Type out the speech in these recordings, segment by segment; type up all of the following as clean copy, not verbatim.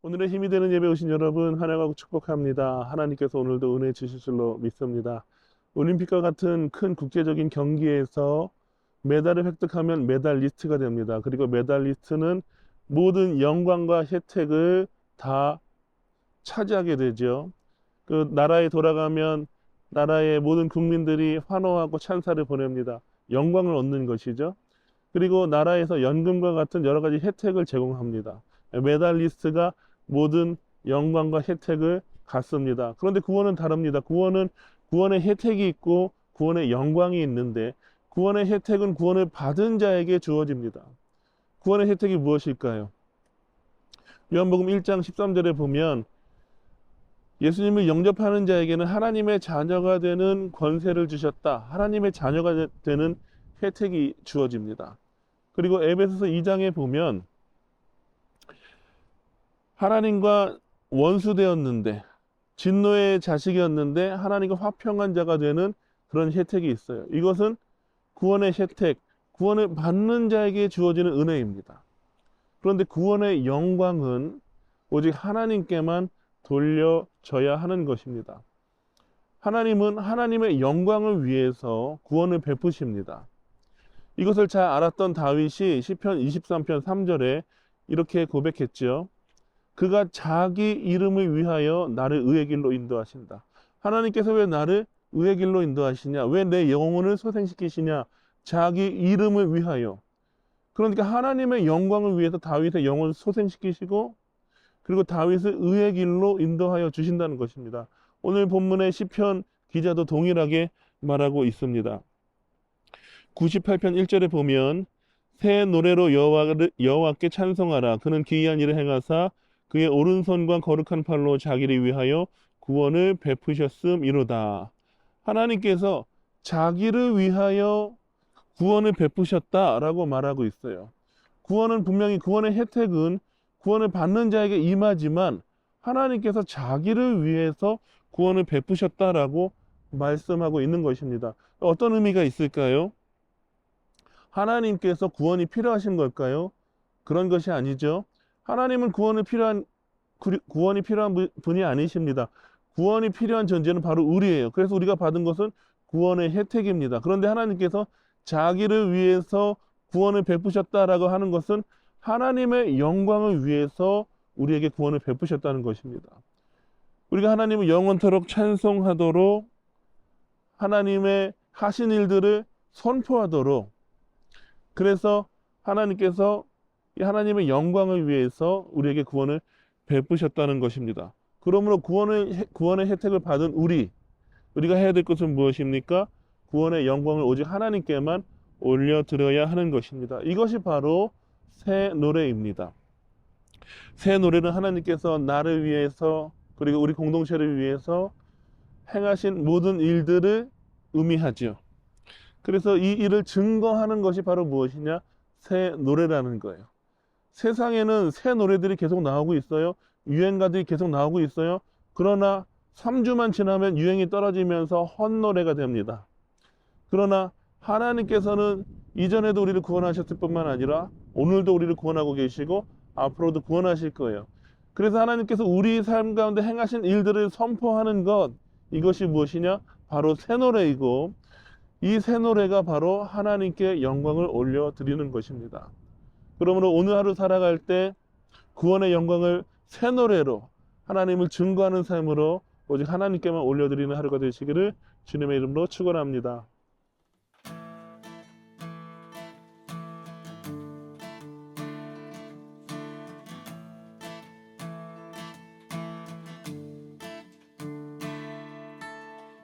오늘의 힘이 되는 예배 오신 여러분 환영하고 축복합니다. 하나님께서 오늘도 은혜 주실 줄로 믿습니다. 올림픽과 같은 큰 국제적인 경기에서 메달을 획득하면 메달리스트가 됩니다. 그리고 메달리스트는 모든 영광과 혜택을 다 차지하게 되죠. 그 나라에 돌아가면 나라의 모든 국민들이 환호하고 찬사를 보냅니다. 영광을 얻는 것이죠. 그리고 나라에서 연금과 같은 여러 가지 혜택을 제공합니다. 메달리스트가 모든 영광과 혜택을 갖습니다. 그런데 구원은 다릅니다. 구원은 구원의 혜택이 있고 구원의 영광이 있는데 구원의 혜택은 구원을 받은 자에게 주어집니다. 구원의 혜택이 무엇일까요? 요한복음 1장 13절에 보면 예수님을 영접하는 자에게는 하나님의 자녀가 되는 권세를 주셨다. 하나님의 자녀가 되는 혜택이 주어집니다. 그리고 에베소서 2장에 보면 하나님과 원수되었는데 진노의 자식이었는데 하나님과 화평한 자가 되는 그런 혜택이 있어요. 이것은 구원의 혜택, 구원을 받는 자에게 주어지는 은혜입니다. 그런데 구원의 영광은 오직 하나님께만 돌려져야 하는 것입니다. 하나님은 하나님의 영광을 위해서 구원을 베푸십니다. 이것을 잘 알았던 다윗이 시편 23편 3절에 이렇게 고백했죠. 그가 자기 이름을 위하여 나를 의의 길로 인도하신다. 하나님께서 왜 나를 의의 길로 인도하시냐? 왜 내 영혼을 소생시키시냐? 자기 이름을 위하여. 그러니까 하나님의 영광을 위해서 다윗의 영혼을 소생시키시고 그리고 다윗을 의의 길로 인도하여 주신다는 것입니다. 오늘 본문의 시편 기자도 동일하게 말하고 있습니다. 98편 1절에 보면 새 노래로 여호와께 찬송하라. 그는 기이한 일을 행하사 그의 오른손과 거룩한 팔로 자기를 위하여 구원을 베푸셨음이로다. 하나님께서 자기를 위하여 구원을 베푸셨다라고 말하고 있어요. 구원은 분명히 구원의 혜택은 구원을 받는 자에게 임하지만 하나님께서 자기를 위해서 구원을 베푸셨다라고 말씀하고 있는 것입니다. 어떤 의미가 있을까요? 하나님께서 구원이 필요하신 걸까요? 그런 것이 아니죠. 하나님은 구원이 필요한 분이 아니십니다. 구원이 필요한 존재는 바로 우리예요. 그래서 우리가 받은 것은 구원의 혜택입니다. 그런데 하나님께서 자기를 위해서 구원을 베푸셨다라고 하는 것은 하나님의 영광을 위해서 우리에게 구원을 베푸셨다는 것입니다. 우리가 하나님을 영원토록 찬송하도록 하나님의 하신 일들을 선포하도록 그래서 하나님께서 이 하나님의 영광을 위해서 우리에게 구원을 베푸셨다는 것입니다. 그러므로 구원의 혜택을 받은 우리가 해야 될 것은 무엇입니까? 구원의 영광을 오직 하나님께만 올려드려야 하는 것입니다. 이것이 바로 새 노래입니다. 새 노래는 하나님께서 나를 위해서 그리고 우리 공동체를 위해서 행하신 모든 일들을 의미하죠. 그래서 이 일을 증거하는 것이 바로 무엇이냐? 새 노래라는 거예요. 세상에는 새 노래들이 계속 나오고 있어요. 유행가들이 계속 나오고 있어요. 그러나 3주만 지나면 유행이 떨어지면서 헛노래가 됩니다. 그러나 하나님께서는 이전에도 우리를 구원하셨을 뿐만 아니라 오늘도 우리를 구원하고 계시고 앞으로도 구원하실 거예요. 그래서 하나님께서 우리 삶 가운데 행하신 일들을 선포하는 것, 이것이 무엇이냐? 바로 새 노래이고 이 새 노래가 바로 하나님께 영광을 올려드리는 것입니다. 그러므로 오늘 하루 살아갈 때 구원의 영광을 새 노래로 하나님을 증거하는 삶으로 오직 하나님께만 올려드리는 하루가 되시기를 주님의 이름으로 축원합니다.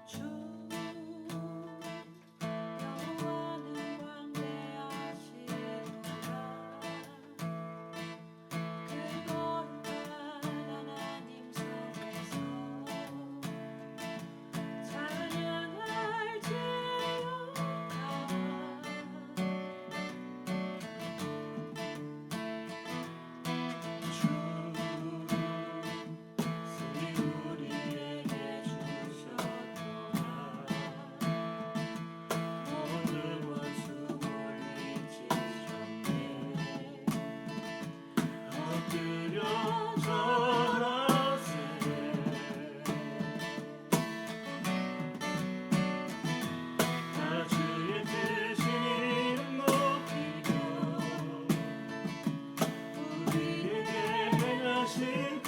주 여호와는 광대하시도다 그 거룩한 하나님 속에서 찬양할지 다시